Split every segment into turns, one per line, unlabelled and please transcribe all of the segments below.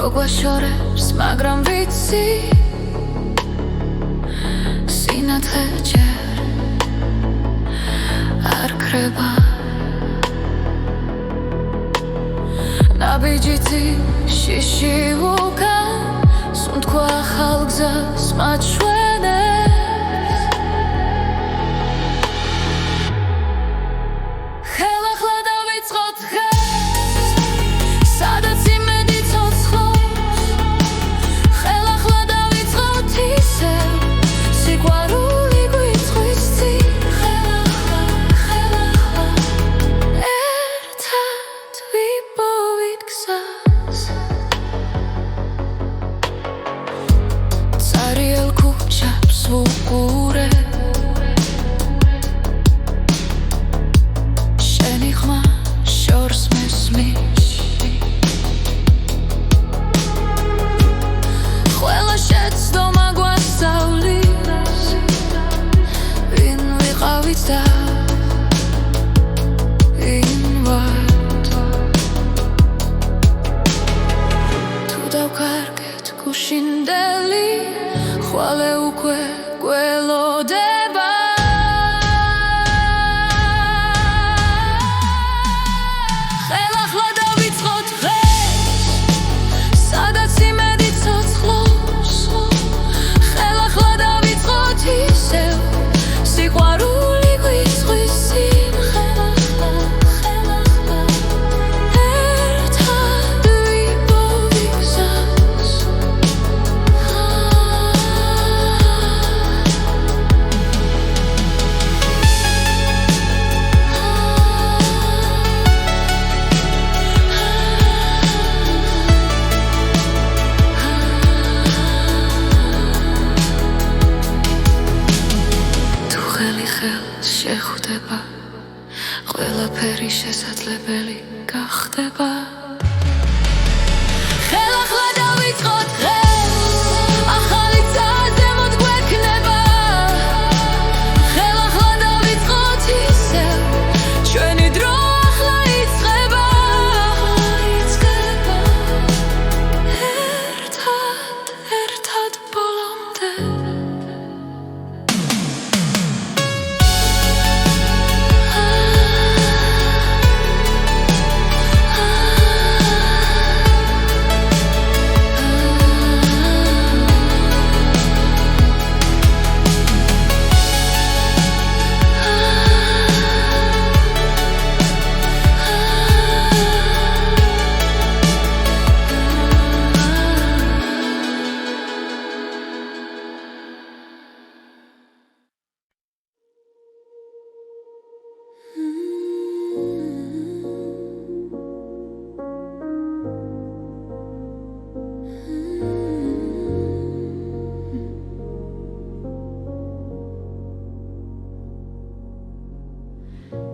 მოგვაშორებს, მაგრამ ვიცი სინათლე ჯერ არ ქრება ნაბიჯი შიში უკან სუნთქვა ახალ გზას მაჩვენებს ხელახლა დავიწყოთ დღეს სადაც იმედი ცოცხლობს ხელახლა დავიწყოთ ისევ სიყვარული გვიწვის წინ ხელახლა ერთად ვიპოვით გზას წარიელ ქუჩებს ვუყურებ გუშინდელი ხვალე უკვე გველოდება ხელახლა დავიწყოთ დღეს სადაც იმედი ცოცხლობს ხელახლა დავიწყოთ ისევ სიყვარული გვიწვის წინ ხელახლა ერთად ვიპოვით გზას შეხვდება ყველაფერი შესაძლებელი გახდება ხელახლა დავიწყოთ დღეს ახალი წაზემოთ გვექნება ხელახლა დავიწყოთ ისევ ჩვენი დრო ახლა იწყება ერთად ბოლომდე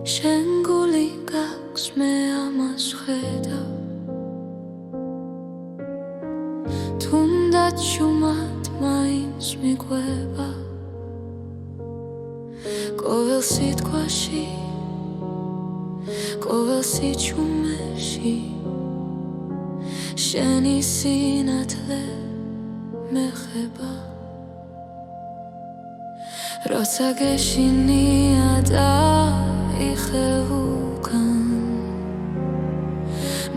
შენ გული გაქვს მე ამას ხედავ თუნდაც შუმად მაინც მიყვება ყოველ სიტყვაში ყოველ სიჩუმეში შენი სინათლე მეხება როცა გეშინია და იხევუკან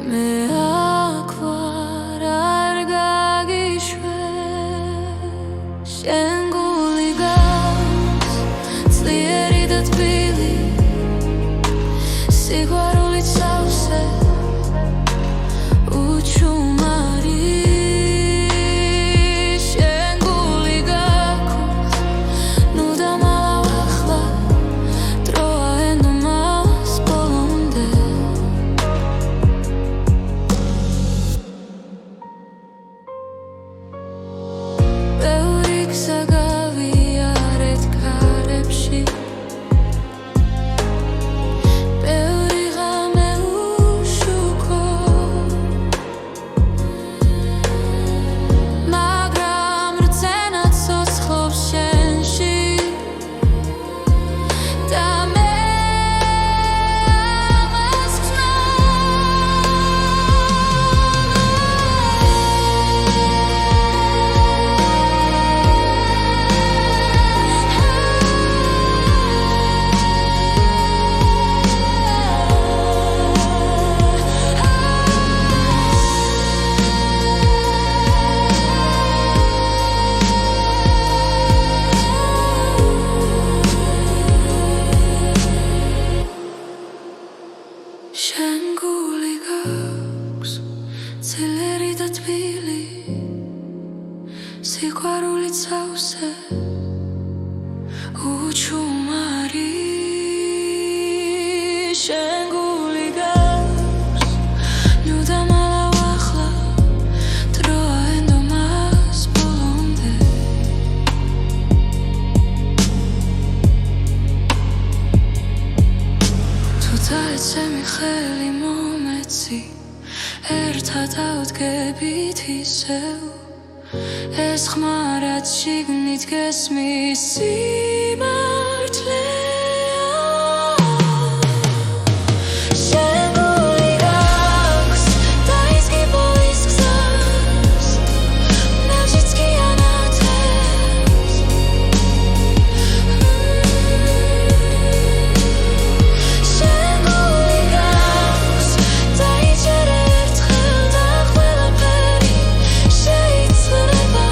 მე აქ ვარ არ გაგიშვებ შენ გული გაქვს ძლიერი და თბილი სიყვარულით სავსე უჩუმარი შენ გული გაქვს ნუ დამალავ ახლა დროა ენდომას ბოლომდე თავზე უჩუმარი შენ გული გავს ნუ დამალავ ახლა დროა ენდომას ბოლომდე თუ დაეცემი ხელი მომეცი ერთად ავდგებით ისევ ეს ხმა რაც შიგნით გესმის სიმართლეა შენ გული გაქვს დაიზგი ბოლის გზას ნაჟიც კი ანათებს შენ გული გაქვს დაიჯერ ერთხელ და ყველაფერი შეიცვლება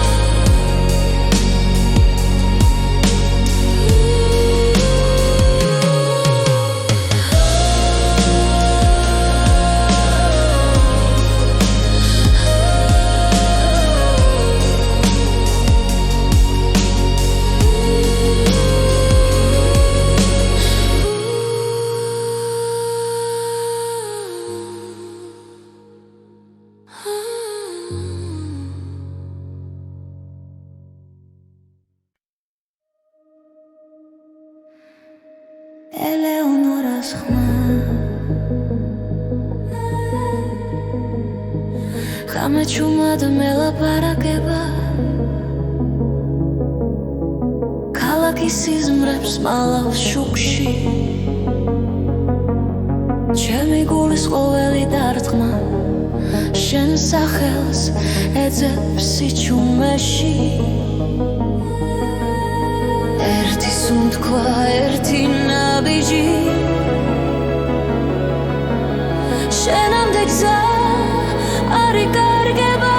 ელეონორას ხმა ხამეჩუმად მელაპარაკება ქალაქის სიზმრებს მალავს შუქში ჩემი გულის ყოველი დარტყმა შენ სახელს ეძებს სიჩუმეში ერთი სუნთქვა ერთი ნაბიჯი შენამდე გზა არ იკარგება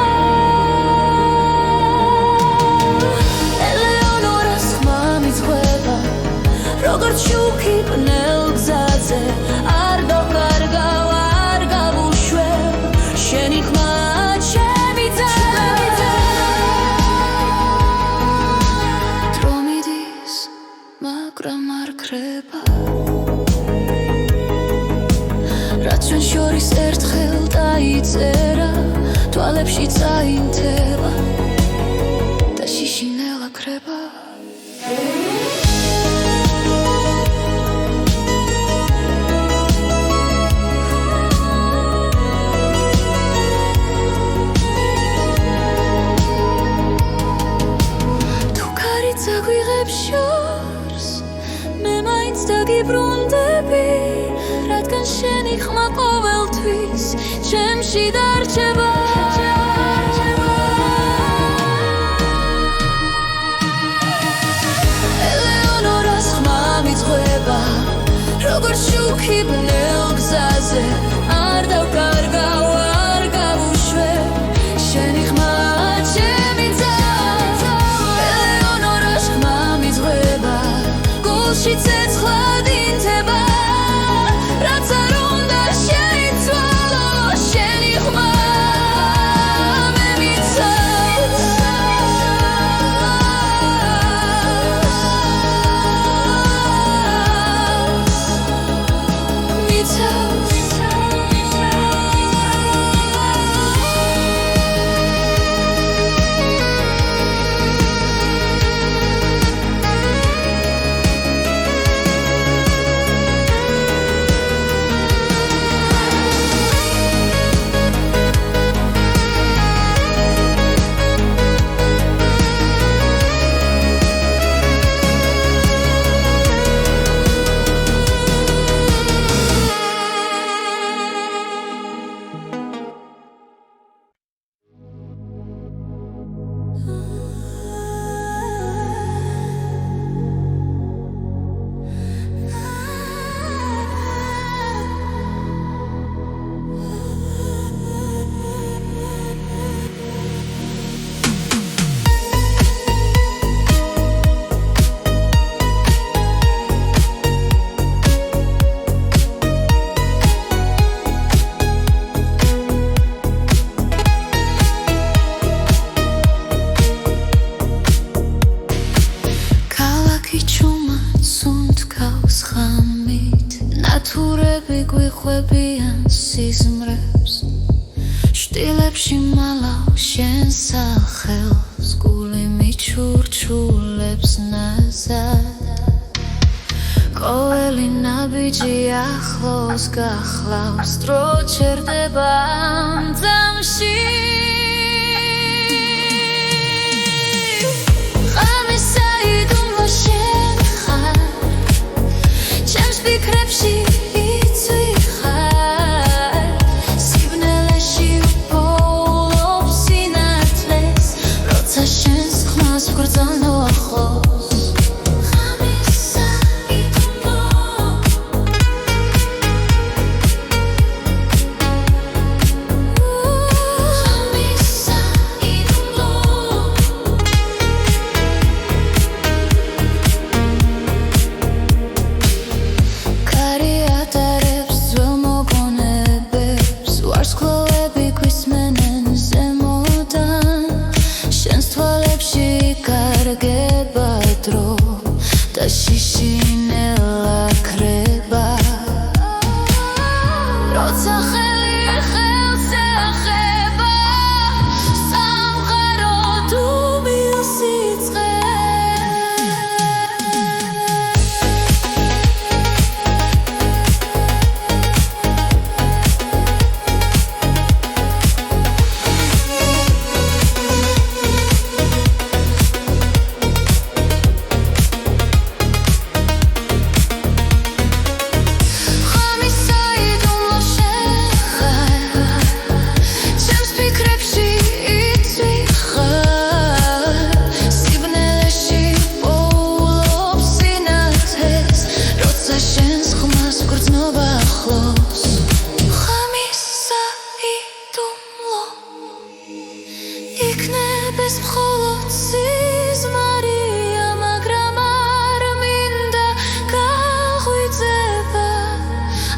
ელეონორას ხმა მიცხვება როგორც შუქი ბნელ გზაზე არ დავკარგავ არ გავუშვებ შენი ხმა ჩემი ძალა დრო მიდის მაგრამ არ ქრება რაც ჩვენ შორის ერთხელ დაიწერა თვალებში წაინთება და შიშინელა ქრება თუ ქარიც აგვიღებს შორს მე მაინც დაგიბრუნდები რადგან შენი ხმა ყოველთვის ჩემში დარჩება ელეონორას ხმა მიცხვება როგორც შუქი ბნელ გზაზე არ დავკარგავ არ გავუშვებ შენი ხმა ჩემი ძალა ელეონორას ხმა მიცხვება გულში ცეცხლად ინთება რაც არ უნდა შეიცვალო შენი ხმა ხვევიან სიზმრებს შტილებში მალავ შენ სახელს გული მიჩურჩულებს ნაზად ყოველი ნაბიჯი ახლოს გახლავს დრო ჩერდება ამ ძამში ფიქრებში იცვიხარ სიბნელეში უპოულობ სინათლეს როცა შენს ხმას ვგრძნო ახლოს ღამისა იდუმლო ღამისა იდუმლო შიშინელა ქრება როცა ხელი ხელს ეხება სამყარო თუ მილსიცხე იქნებს მხოლოდ სიზმარია მაგრამ არ მინდა გაღვიძება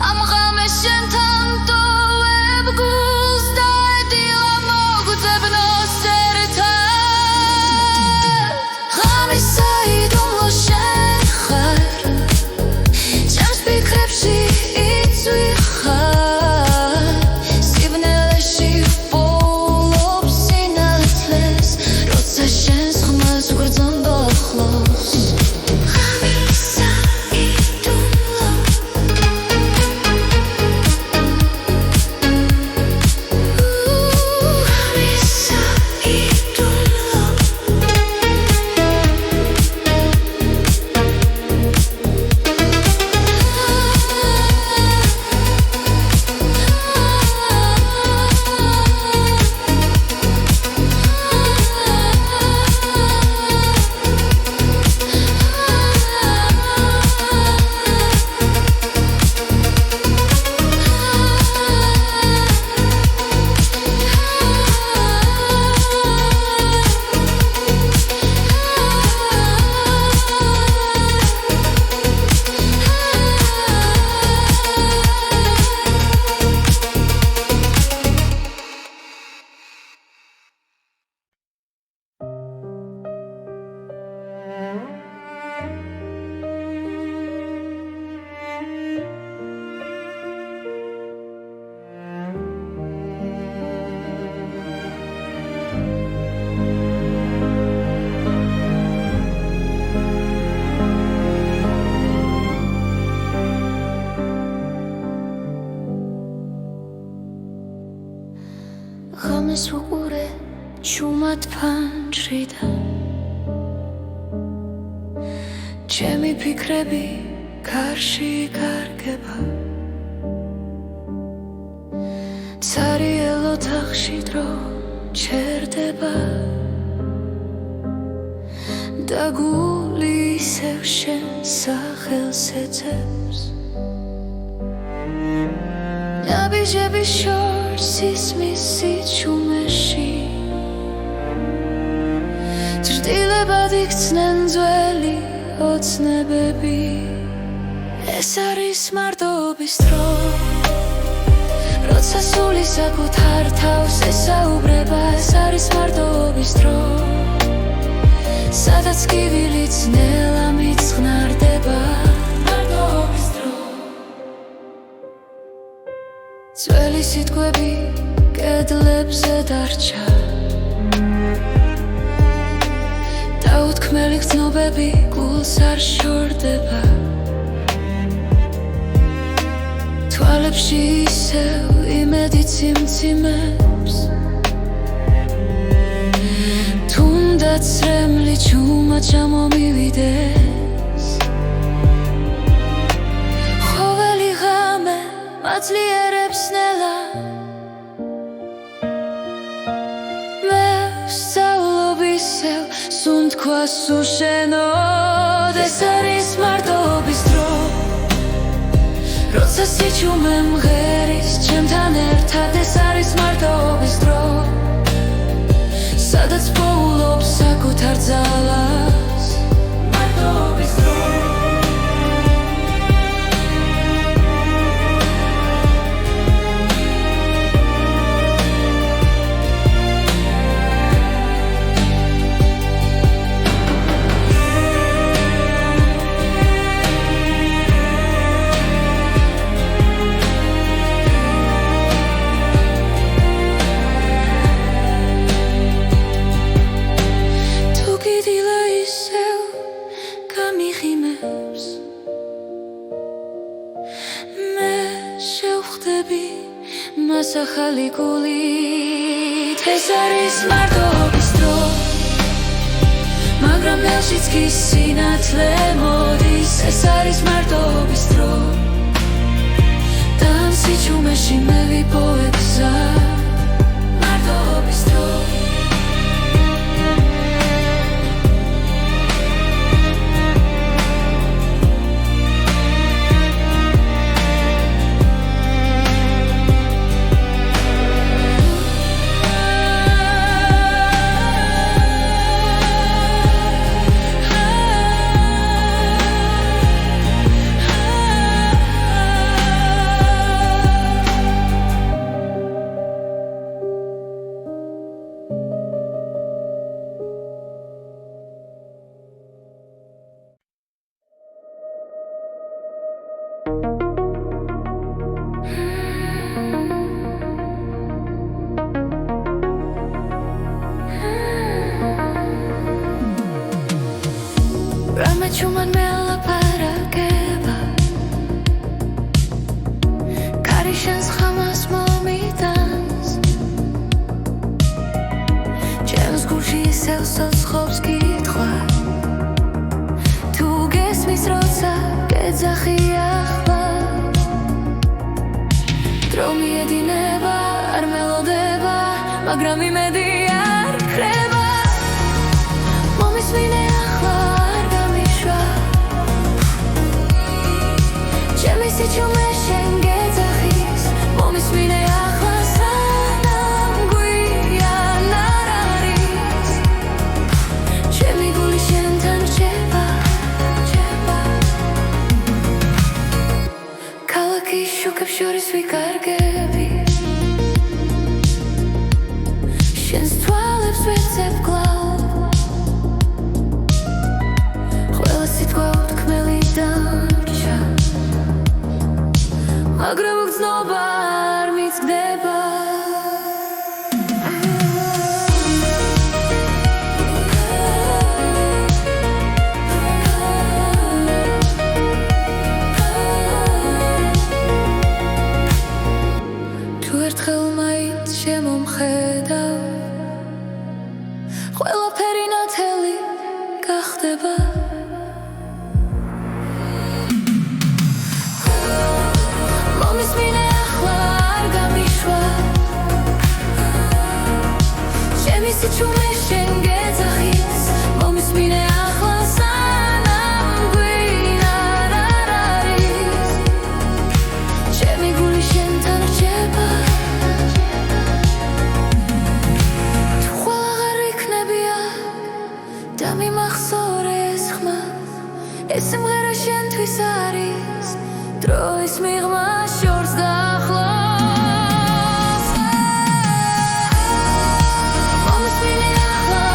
ამ ღამეს შენთან ტოვებ გულს და ეტილა მოგძებნოს ერთად ღამისა იდუმლო შენ ხარ ჩემს ფიქრებში იცვიხარ სიბნელეში შენს ხმას ვგრძნო ახლოს ღამისა იდუმლო ღამისა იდუმლო ღამეს ვუყურე ჩუმად ფანჯრიდან ჩემი ფიქრები გარში გარგება ცარიელ ოთახში დრო ჩერდება და გული ისევ შენ სახელს ეძებს ნაბიჯები შორს ისმის სიჩუმეში ჭრდილებად იქცნენ ძველი ოცნებები ეს არის მარტობის დრო როცა სული საკუთარ თავს ესაუბრება ეს არის მარტობის დრო სადაც კივილიც ნელა მიცხნარდება მარტობის დრო ძველი სიტყვები კედლებზე დარჩა დაუთქმელი გრძნობები გულს არ შორდება თვალებში ისევ იმედი ციმციმებს თუნდაც რემლი ჩუმად ჩამომივიდეს ხოველი ღამე მაძლიერებს ნელა მე ვსწავლობ ისევ სუნთქვას უშენოდ ეს არის მარტოობის დრო როცა სიჩუმე მღერის ჩემთან ერთად ეს არის მარტოობის დრო სადაც პოულობს საკუთარ ძალას მარტოობის დრო მას ახალი გულით ეს არის მარტოობის დრო მაგრამ ნელშიც კი სინათლე მოდის ეს არის მარტოობის დრო და ამ სიჩუმეში მე ვიპოვებ გზა მარტოობის დრო რამე ჩუმად მელაპარაკება კარიშანს ხამას მომიტანს ჩემს გულში ისევ სოცხობს კითხვა თუ გესმის როცა გეძახი ახლა დრო მიედინება არ მელოდება მაგრამ იმედი არ ქრება მომისმინე ახლა სიჩუმე შენ გეძახის მომისმინე ახლა სანამ გვიან არ არის ჩემი გული შენთან რჩება ქალაქის შუქებს შორის ვიკარგები შენს თვალებს ვეცებ კლავ ყველა სიტყვა უთქმელი დარჩა მაგრამ გრძნობა არ მიცდება თუ ერთხელ მაინც შემომხედავ ყველაფერი ნათელი გახდება მომისმინე ახლა არ გამიშვა ჩემი სიჩუმე შენ გეძახის მომისმინე ახლა სანამ გვიან არ არის ჩემი გული შენთან რჩება თუ ხვალ აღარ იქნები აქ და მიმახსოვრე ეს ხმა ეს სიმღერა შენთვის არის დროის მიღმა შორს დაახლოს მომისმინე ახლა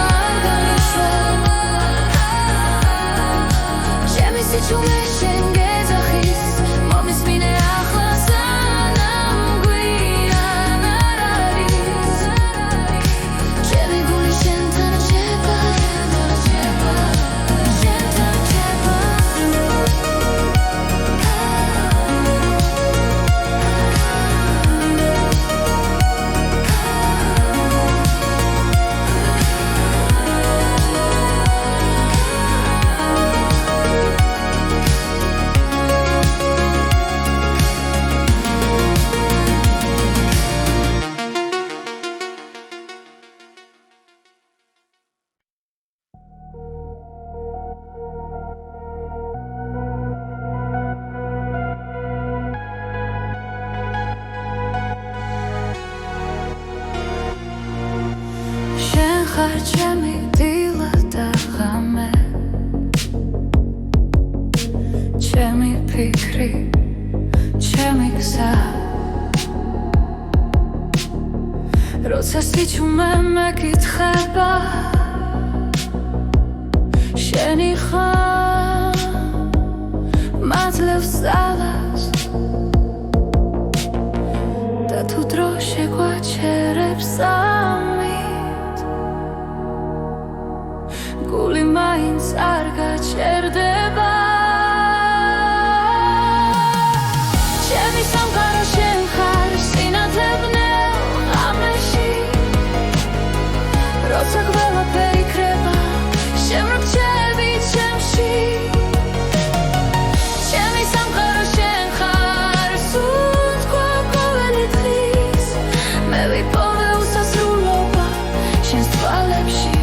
ხარ ჩემი დილა და ღამე ჩემი ფიქრი ჩემი გზა როცა სიჩუმე მეკითხება შენი ხარ მაძლევს ძალას და თუ დრო შეგვაჩერებს ამით გული მაინც არ გაჩერდება ჩემი სამყარო შენ ხარ სინათლე ბნელ ღამეში როცა ყველაფერი იქრება შემრჩები ჩემში ჩემი სამყარო შენ ხარ სულ თქვა ყოველი დღის მე ვიპოვე უსასრულობა შენს თვალებში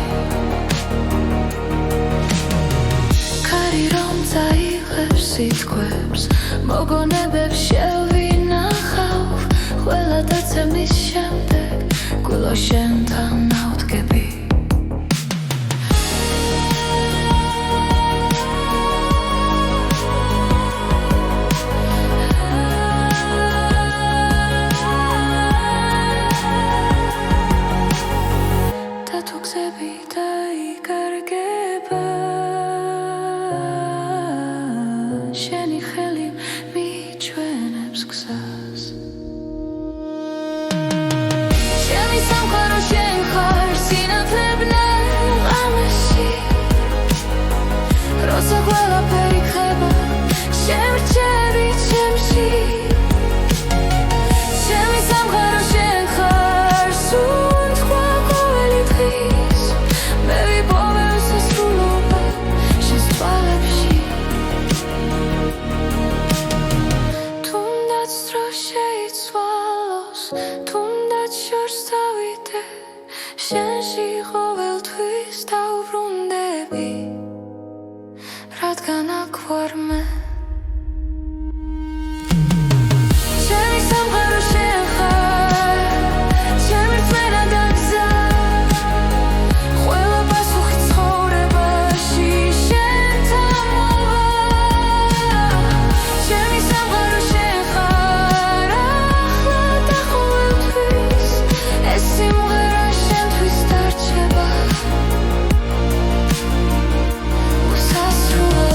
ქარი რომ წაიღებს სიტყვებს მოგონებებს შევინახავ ყველა დაცემის შემდეგ გულო შენთან ავდგები და თუ გზები დაიკარგება შენი ხელი მიჩვენებს გზას ჩემი სამყარო შენ ხარ სინათლე ბნელ ღამეში როცა ყველაფერი იქრება შემრჩები ჩემში ჩემი სამყარო შენ ხარ სულ თქვა ყოველი დღის მე ვიპოვე უსასრულობა შენს თვალებში თუნდაც დრო შეიცვალოს თუნდაც შორს დავიდე შენში ყოველთვის დავბრუნდები რადგან აქ ვარ მე ჩემი სამყარო შენ ხარ ჩემი რწმენა და გზა ყველა პასუხი ცხოვრებაში შენთან მოვა ჩემი სამყარო შენ ხარ ახლა და ყოველთვის ეს სიმღერა შენთვის დარჩება უსასრულო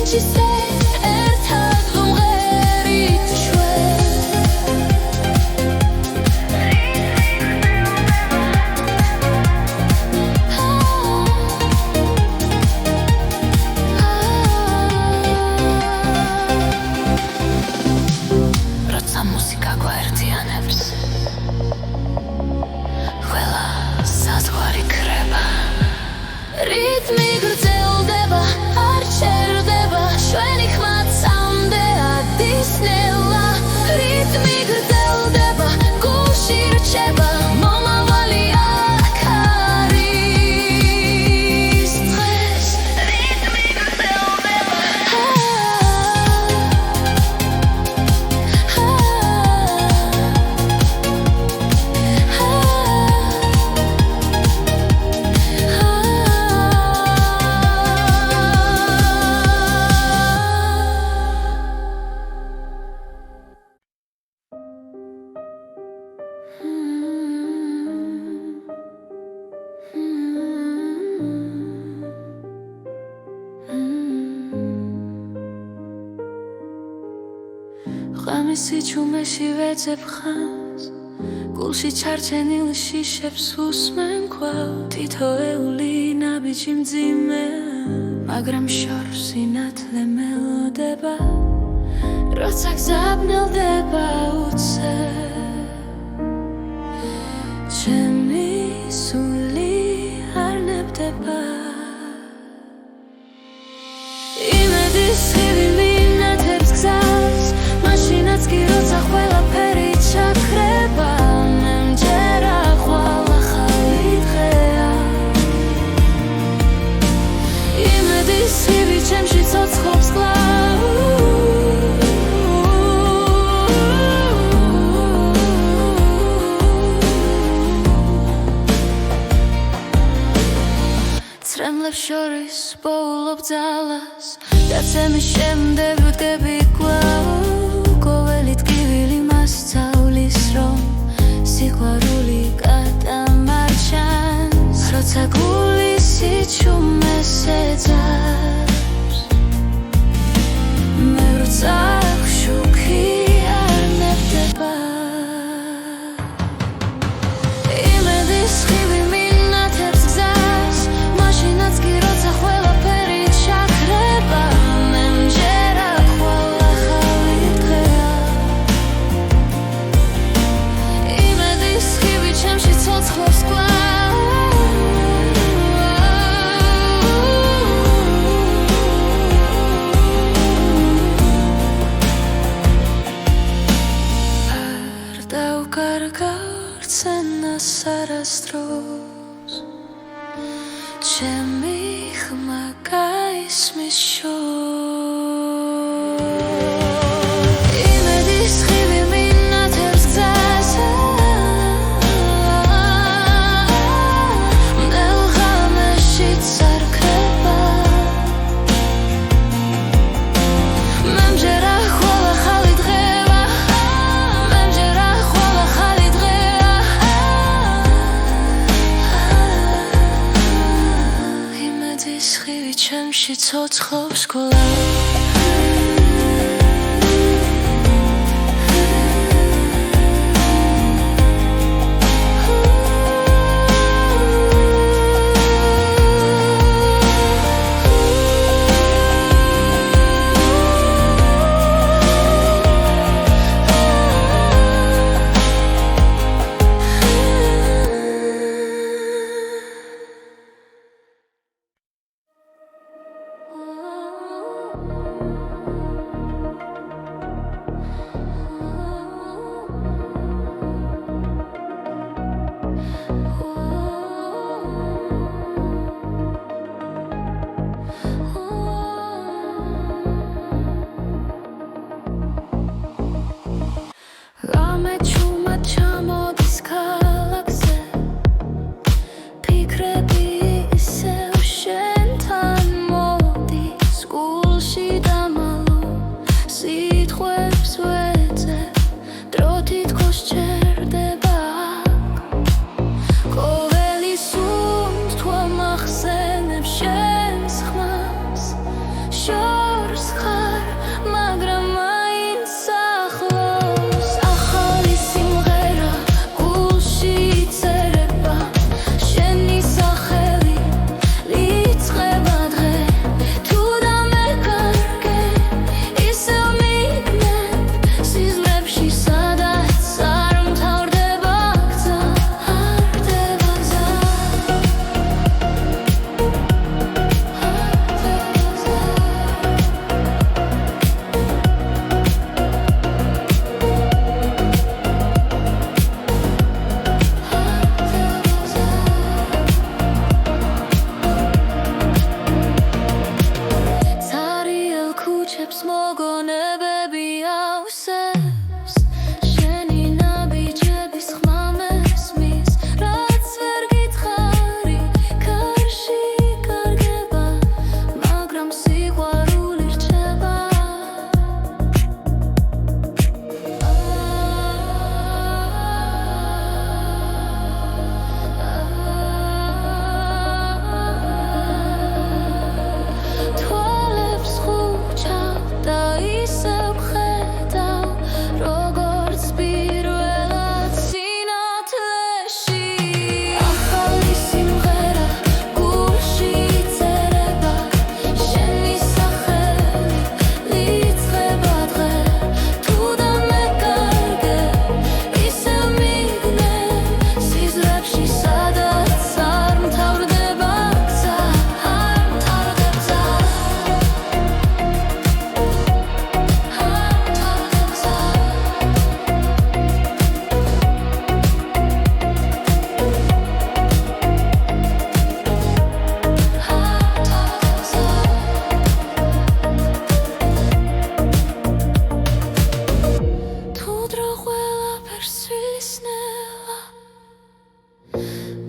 ჩისე ერთად უმღერით ჩვენ როცა მუსიკა გვაერთიანებს ყველა საზღვარი ქრება რითმი გრძელდება არ ჩერდება ჩვენი ხმა წამდეა დისნელა რითმი გრძელდება გულში რჩება მომავალი აქ არის დღეს რითმი გრძელდება ღამისი ჩუმეში ვეძებ ხანს გულში ჩარჩენილ შიშებს უსმენ კვლავ თითოეული ნაბიჯი მძიმე მაგრამ შორს სინათლე მელოდება როცა გზაბნელდება უცებ ჩემი სული არ ნებდება იმედის ხივი მინათებს გზას მაშინაც კი როცა ყველაფერი ჩაქრება მე მჯერა ხვალ ახალი დღეა იმედის ხივი ჩემში ცოცხლობს კვლავ ცრემლებს შორის პოულობ ძალას დაცემის შემდეგ ვდგები კვლავ ყოველი ტკივილი მასწავლის რომ სიყვარული გადამარჩენს როცა გულის სიჩუმეს ეძებს მე როცა შუქი არ ნებდება იმედის ხივი მინათებს გზას მაშინაც კი როცა ყველაფერი ჩაქრება მე მჯერა ხვალ ახალი დღეა იმედის ხივი ჩემში ცოცხლობს კვლავ არ დავკარგავ რცენას არასდროს ჩემი ხმა გაისმის შორს იმედის ხივი მინათებს გზას მდელ ღამეშიც არ ქრება მე მჯერა ხვალ ახალი დღეა მე მჯერა ხვალ ახალი დღეა იმედის ხივი ჩემში ცოცხლობს კვლავ თვალებს მოგონებები ავსებს შენი ნაბიჯების ხმა მესმის რაც ვერ გითხარი კარში კარგება მაგრამ სიყვარული რჩება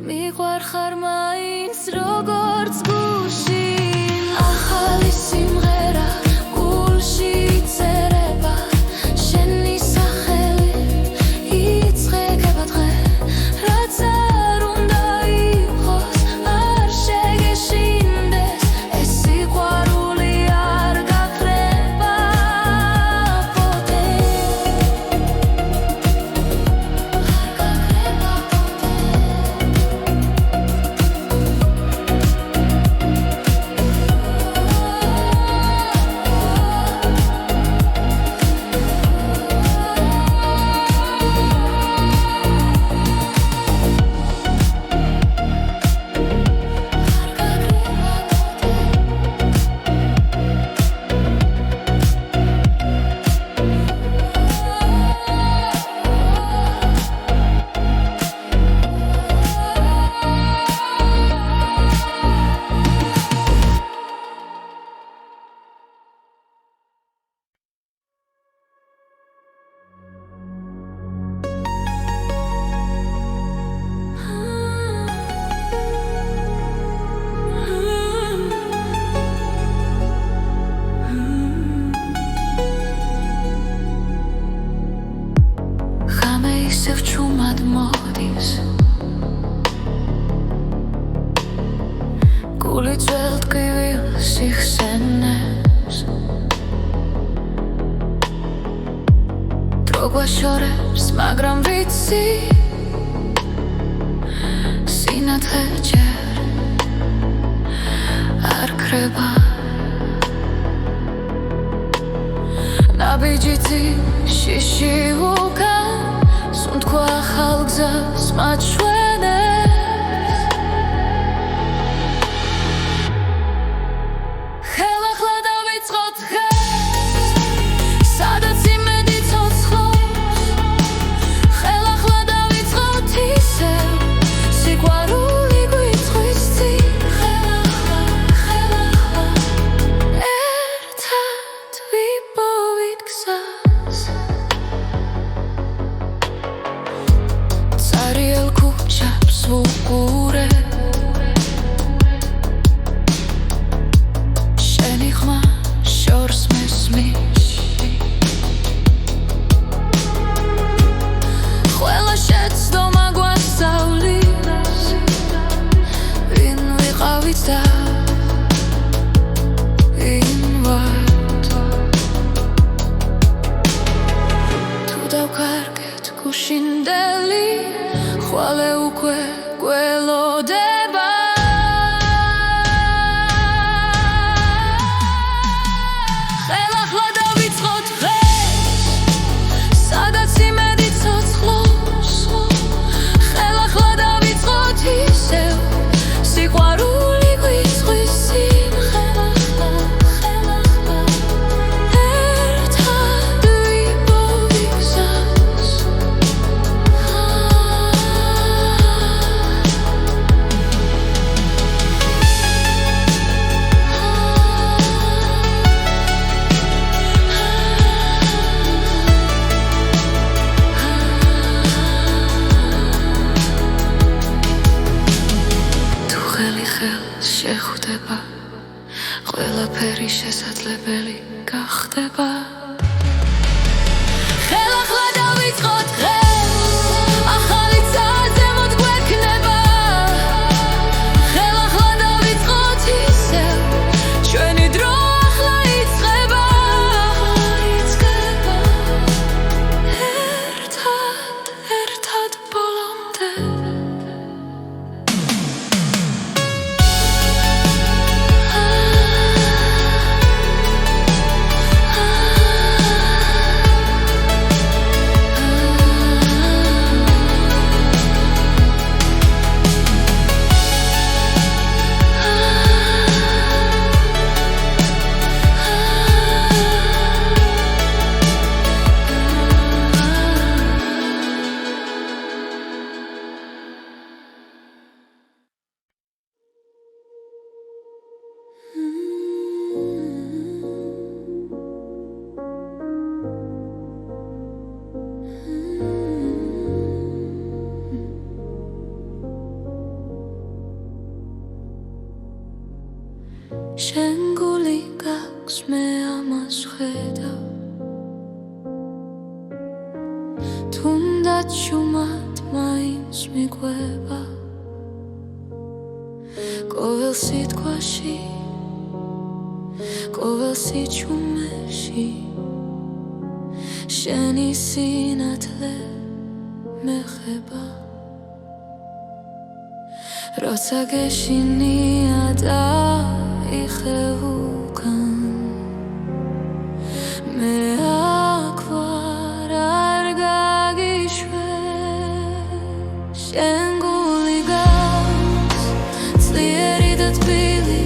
მიყვარ ხარ მაინც როგორც გულში ახალი სიმღერა გულში იწერება შენი სახელით იწყება დღე რაც არ უნდა იყოს არ შეგეშინდეს ეს სიყვარული არ გაქრება ποτέ ისევ ჩუმად მოდის გული ძველ ტკივილს იხსენებს დრო გვაშორებს მაგრამ ვიცი სინათლე ჯერ არ ქრება ნაბიჯი შიში უკან სუნთქვა ახალ გზას მაჩვენებს ხელახლა დავიწყოთ დღეს სადაც იმედი ცოცხლობს ხელახლა დავიწყოთ ისევ სიყვარული გვიწვის წინ ხელახლა ერთად ვიპოვით გზას Ariel kuchap svukure Sheni khma shors mesmish Khwela shets doma gwasavlis Vin viqavit da invat Tu davkarget gushindeli ხვალე უკვე გველოდება ხელახლა დავიწყოთ დღეს სადაც იმედი ცოცხლობს ხელახლა დავიწყოთ ისევ სიყვარული გვიწვის წინ ხელახლა ერთად ვიპოვით გზას შესაძლებელი გახდება ხელახლა დავიწყოთ დღეს ახალი წაზემოთ გვექნება ხელახლა დავიწყოთ ისევ ჩვენი დრო ახლა იწყება ერთად ბოლომდე შენ გული გაქვს მე ამას ხედავ თუნდაც შუმად მაინც მიყვება ყოველ სიტყვაში ყოველ სიჩუმეში შენი სინათლე მეხება როცა გეშინია და იხევუკან მე აქ ვარ არ გაგიშვებ შენ გული გაქვს ძლიერი და თბილი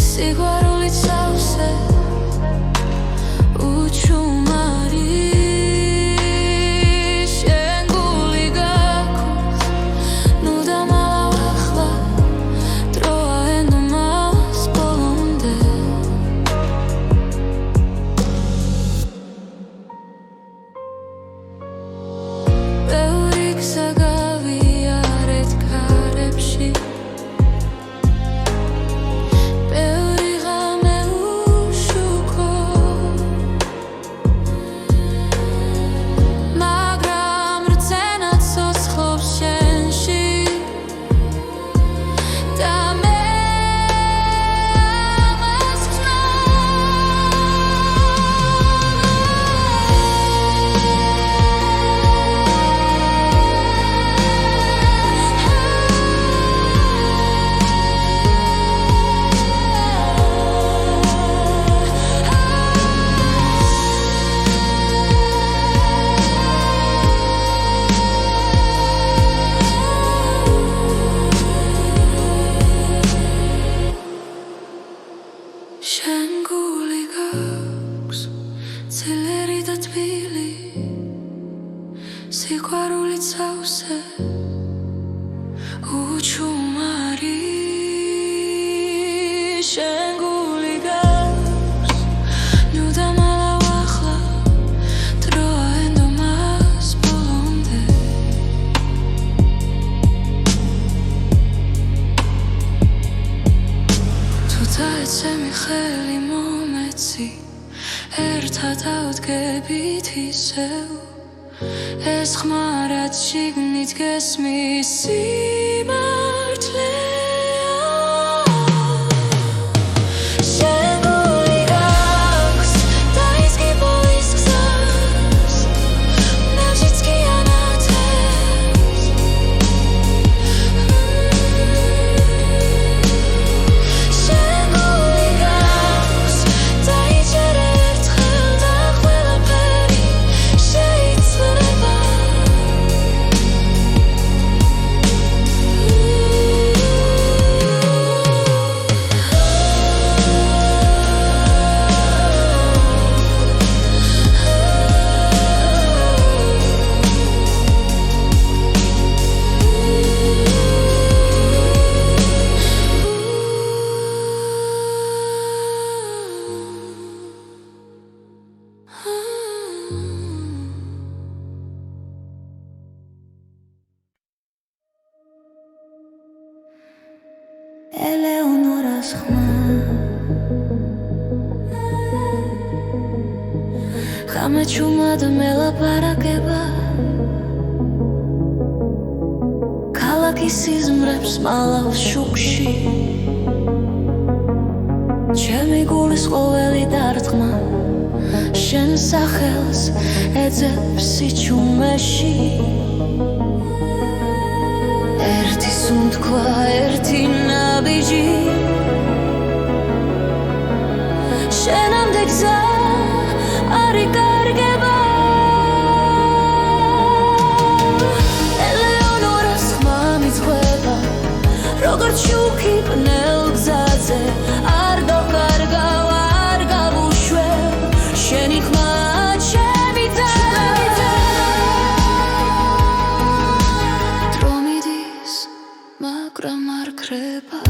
სიყვარულით სავსე უჩუმარი შენ გული გაქვს ნუ დამალავ ახლა დროა ენდომას ბოლომდე ბევრი გზა გავიარეთ ქარებში ბევრი ღამე უშუქო მაგრამ რწენად ცოცხლობს შენში და მე ამას შენ გული გაქვს ძლიერი და თბილი სიყვარულით სავსე უჩუმარი შენ გული გაქვს ნუ დამალავ ახლა დროა ენდომას ბოლომდე თუ დაეცემი ხელი მომეცი ერთად ავდგებით ისევ ეს ხმა რაც შიგნით გესმის სიმართლეა შენ გული გაქვს დაიწყი ბოლის გზას ნაჟიც კი ანათებს შენ გული გაქვს დაიჯერ ერთხელ და ყველაფერი შეიძლება გამეჩუმად მელაპარაკება ქალაქის სიზმრებს მალავს შუქში ჩემი გულის ყოველი დარტყმა შენ სახელს ეძებს სიჩუმეში ერთი სუნთქვა ერთი ნაბიჯი შენამდე გზა არ იკარგება ელეონორას ხმა მიძღვება როგორც შუქი ბნელ გზაზე არ დაკარგავ არ გავუშვებ შენი ხმა ჩემი და დრო მიდის მაგრამ არ ქრება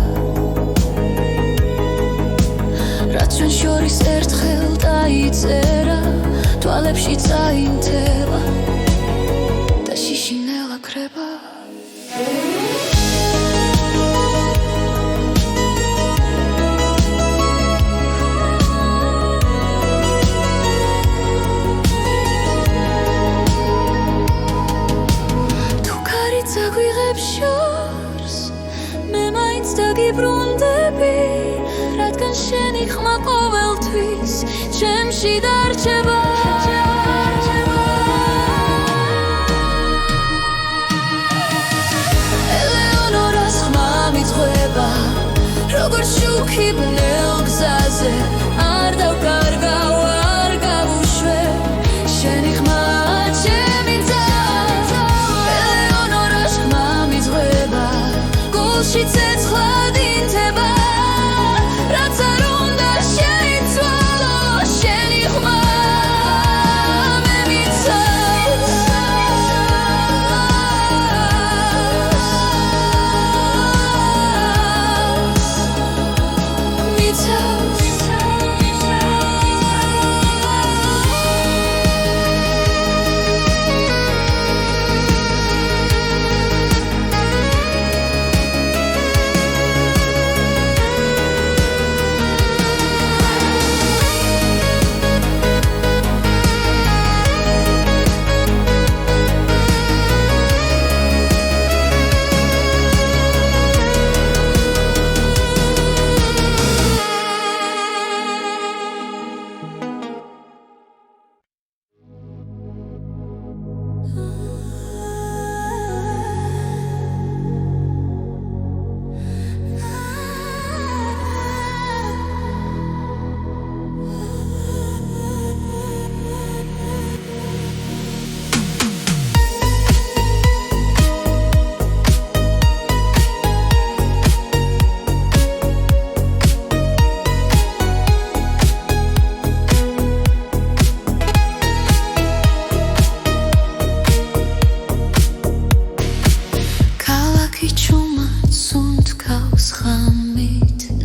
რაც ჩვენ შორის ერთხელ დაიწერა თვალებში წაინთება და შიშინელა ქრება თუ ქარი წაგვიღებ შორს მე მაინც დაგიბრუნდები რადგან შენი ხმა ყოველთვის ჩემში დარჩება ელეონორას ხმა მიძღვება როგორც შუქი ბნელ გზაზე არ დავკარგავ არ გავუშვებ შენი ხმა ჩემი და ელეონორას ხმა მიძღვება გულში ცეცხლად ინთება რაც არ უნდა შეიცვალო შენი ხმა მე მიცავს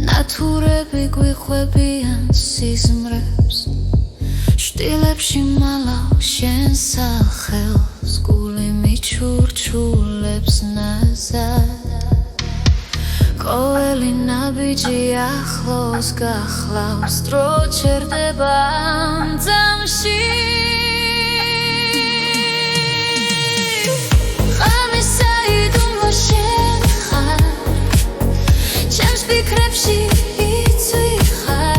ნათურები გვიხვებიან სიზმრებს შტილებში მალავ შენ სახელს გული მიჩურჩულებს ნაზად ყოველი ნაბიჯი ახლოს გახლავს დრო ჩერდება ძამში ფიქრებში იცვიხარ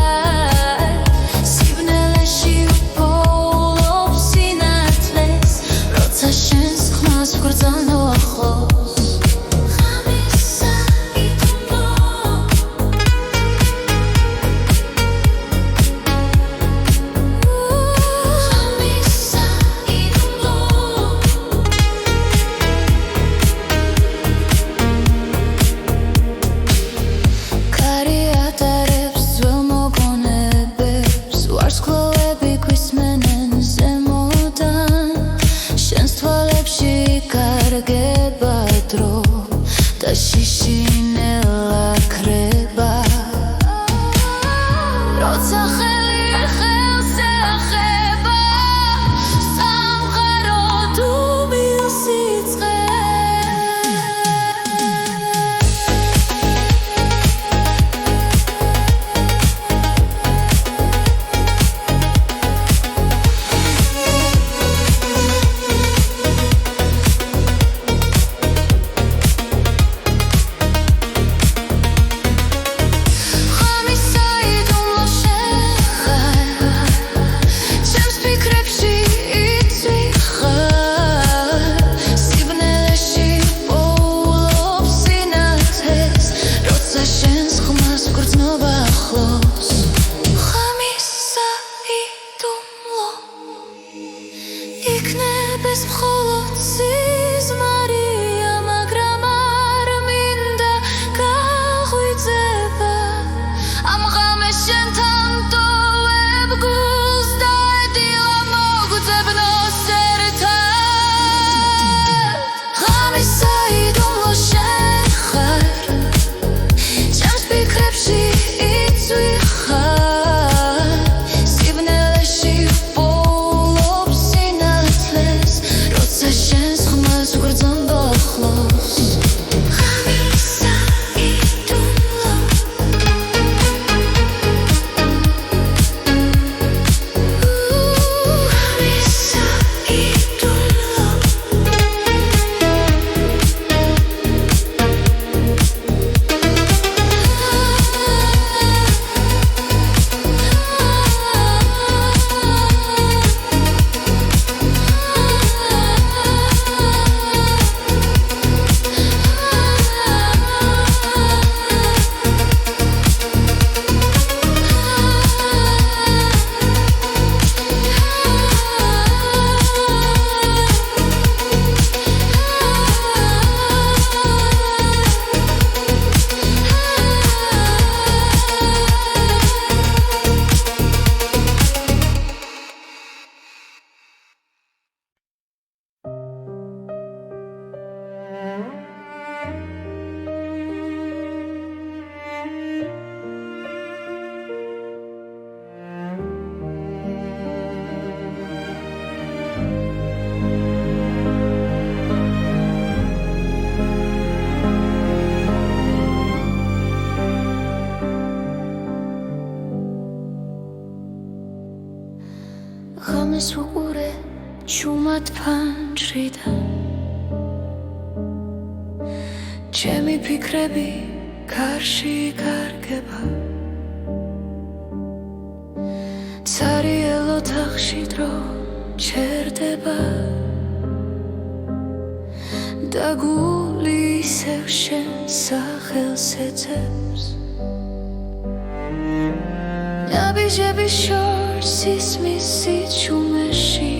სიბნელეში უპოულობ სინათლეს როცა შენს ხმას ვგრძანო ახლოს ხამისა იტუმბო ხამისა იტუმბო შიშინელა ქრება როცა ხელი ხელს ეხება სამყარო თუ მილსიწყე არის მხოლოდ სიზმარია, მაგრამ არ მინდა გაღვიძება ამ ღამეს შენთან ტოვებ გულს და ეტილა მოგძებნოს ერთად. ღამის საიდუმლო შენ ხარ, ჩემს ფიქრებში იცვი ხარ, სიბნელეში ვპოულობ სინათლეს, როცა შენს ხმას ვგრძნობ ახლოს. ღამის საიდუმლო, ღამის ღამეს ვუყურე ჩუმად ფანჯრიდან, ჩემი ფიქრები გარში კარგება, ცარიელ ოთახში დრო ჩერდება და გული ისევ შენ სახელს ეძებს. ნაბიჯები შორს ისმის სიჩუმეში,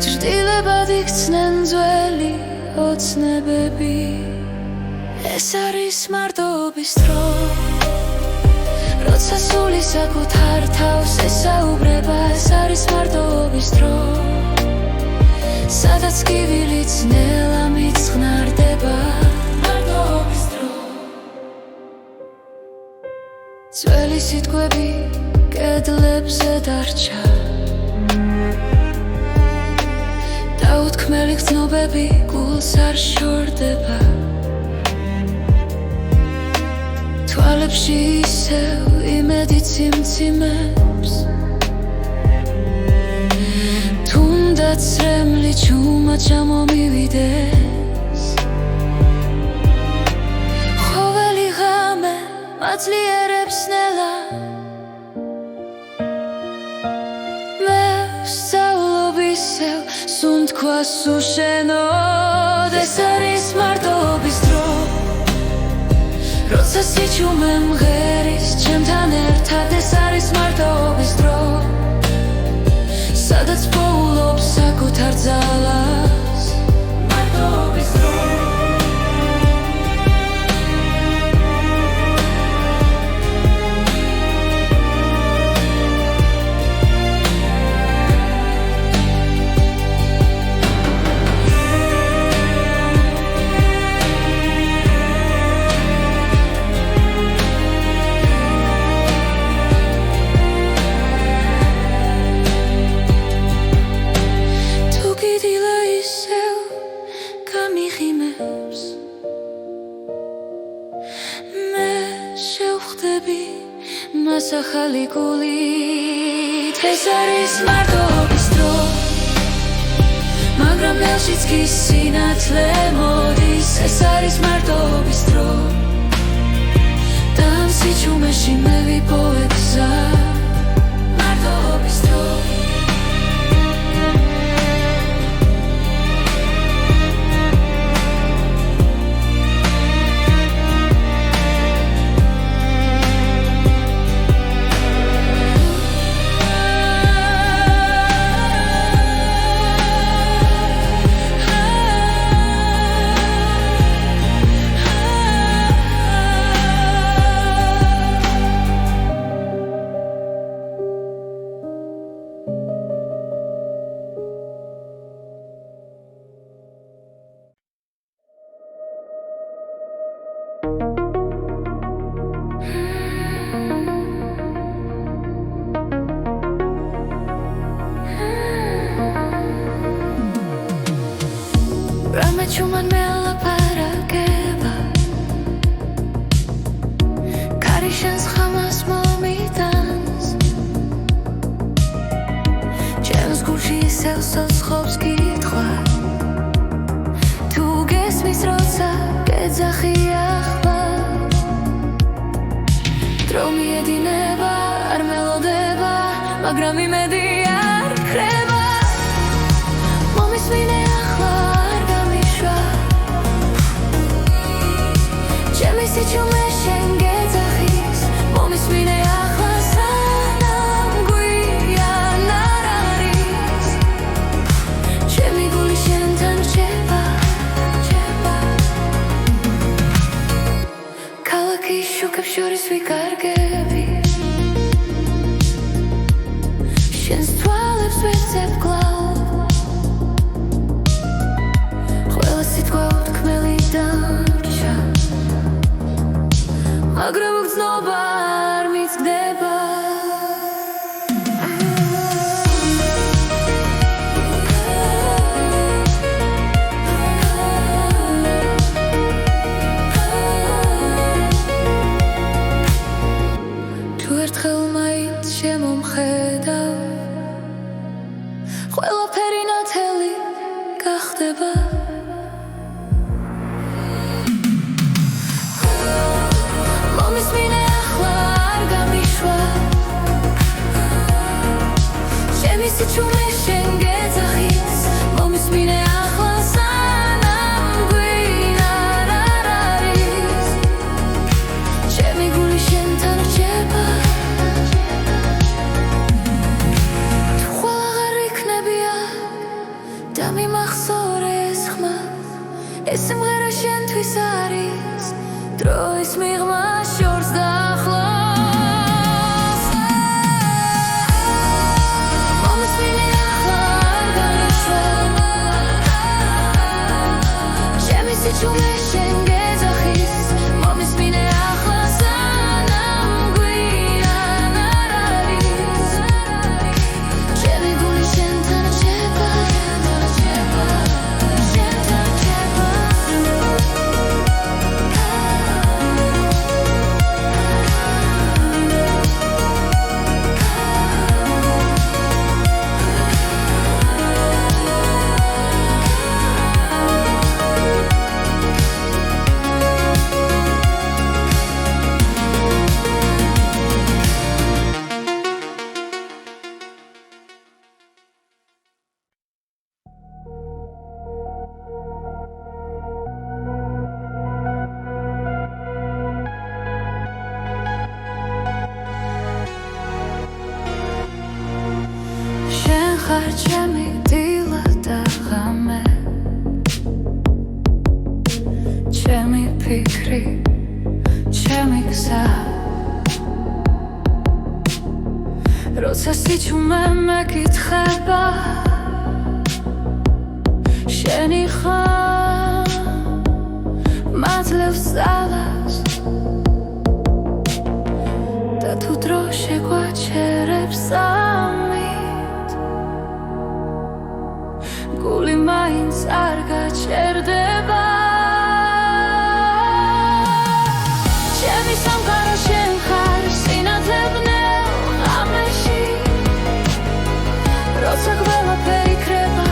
ჭრდილებად იქცნენ ძველი ოცნებები. ეს არის მარტობის დრო, როცა სული საკუთარ თავს ესაუბრება. ეს არის მარტობის დრო, სადაც კივილიც ნელა მიწყნარდება. მარტობის დრო, ძველი სიტყვები კედლებზე დარჩა, დაუთქმელი გრძნობები გულს არ შორდება. თვალებში ისევ იმედი ციმციმებს, თუნდაც რემლი ჩუმად ჩამომივიდეს. ხოველი ღამე მაძლიერებს ნელა, მე ვსწავლობ ისევ სუნთქვას უშენოდ. ეს არის მარტობის დრო, როცა სიჩუმე მღერის ჩემთან ერთად. ეს არის მარტობის დრო, სადაც პოულობ საკუთარ ძალას. მარტობის დრო, მას ახალი გულით. ეს არის მარტობის დრო, მაგრამ ნელშიც კი სინათლე მოდის. ეს არის მარტობის დრო, და ამ სიჩუმეში მე ვიპოვებ გზა. მარტობის დრო, სიჩუმან მელაპარაკება კარი შენს ხამას მომიტანს ჩემს გულში ისევ სოცხობს კითხვა თუ გესმის როცა გეძახი ახლა დრო მიედინება არ მელოდება მაგრამ იმედი არ ქრება მომისმინე ახლა არ გამიშვა ჩემი სიჩუმე შენ გეძახის მომისმინე ახლა სანამ გვიან არ არის ჩემი გული შენთან რჩება ქალაქის შუქებს შორის ვიკარგები შენს თვალებს ვეცებ კლავ ყველა სიტყვა უთქმელი დამრჩა მაგრამ უგრძნობა არ მიცდება თუ ერთხელ მაინც შემომხედავ ყველაფერი ნათელი გახდება მომისმინე ახლა არ გამიშვა ჩემი სიჩუმე შენ გეძახის მომისმინე ახლა სანამ გვიან არ არის ჩემი გული შენთან რჩება და მიმახსოვრე ეს ხმა ეს სიმღერა შენთვის არის დროის მიღმა შორს დაახლოს მომისმინე ახლა არ გამიშვა ჩემი სიჩუმე შენ გეძახის მომისმინე ახლა სანამ გვიან არ არის ჩემი გული შენთან რჩება ხარ ჩემი დილა და ღამე ჩემი ფიქრი ჩემი გზა როცა სიჩუმე მეკითხება შენი ხარ მაძლევს ძალას და თუ დრო შეგვაჩერებს გული მაინც არ გაჩერდება ჩემი სამყარო შენ ხარ სინათლე ბნელ ღამეში როცა ყველაფერი იქრება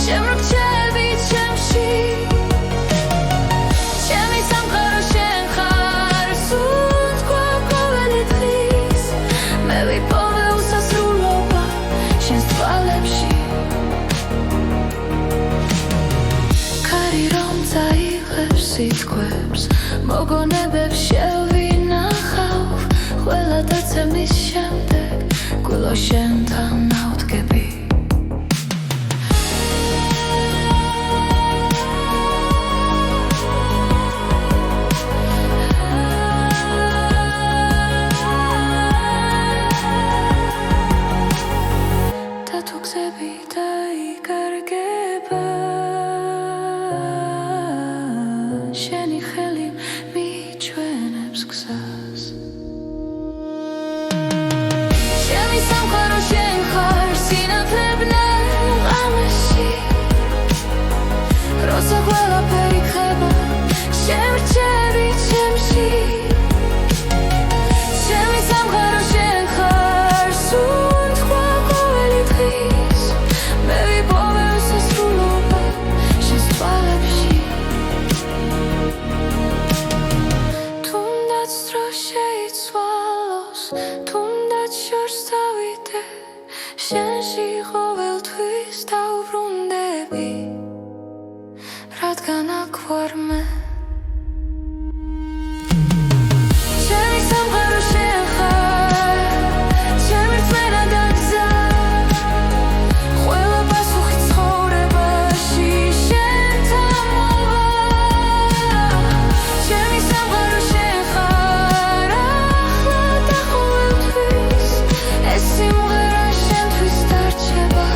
შემრჩები ჩემში ჩემი სამყარო შენ ხარ სუნთქვა ყოველი დღის მე ვიპოვე უსასრულობა შენს თვალებში სიტყვებს მოგონებებს შევინახავ ყველა დაცემის შემდეგ გულო შენთან ავდგები და თუ გზები დაიკარგება შენი ხელი მიჩვენებს გზას ჩემი სამყარო შენ ხარ სინათლე ბნელ ღამეში როცა ყველაფერი ხება შემრჩევი ჩემში ჩემი სამყარო შენ ხარ სულ თქვა ყოველი დღის მე ვიპოვე უსასრულობა შენს თვალებში თუნდაც დრო შეიცვალოს თუნდაც შორს დავიდე შენში ყოველთვის დავბრუნდები რადგან აქ ვარ მე ჩემი სამყარო შენ ხარ ჩემი რწმენა და გზა ყველა პასუხი ცხოვრებაში შენთან მოვა ჩემი სამყარო შენ ხარ ახლა და ყოველთვის ეს სიმღერა შენთვის დარჩება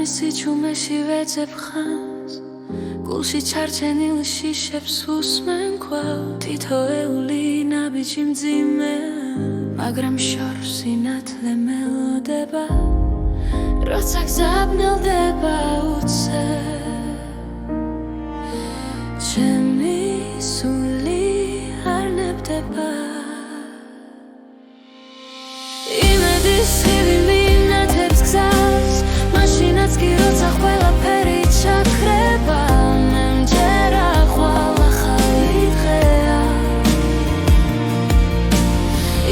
სიჩუმეში ვეძებ ხანს გულში ჩარჩენილ შიშებს უსმენ კვლავ თითოეული ნაბიჯი მძიმე მაგრამ შორს სინათლე მელოდება როცა გზაბნელდება უცებ იმედის ხივი მინათებს გზას მაშინაც კი როცა ყველაფერი ჩაქრება მე მჯერა ხვალ ახალი დღეა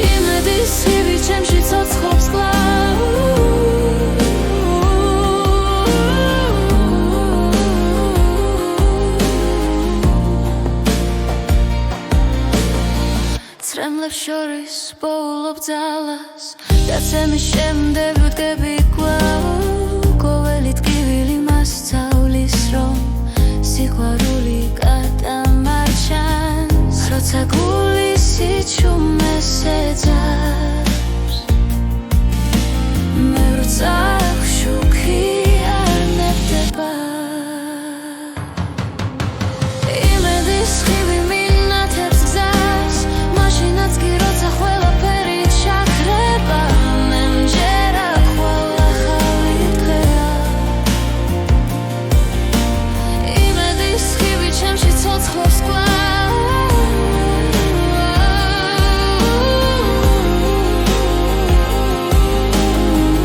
იმედის ხივი ჩემში ცოცხლობს კვლავ ცრემლებს შორის პოულობ ძალას და ცემის შემდეგ ვდგები კვლავ ყოველი ტკივილი მასწავლის რომ სიყვარული გადამარჩენს როცა გული სიჩუმეს ეძახ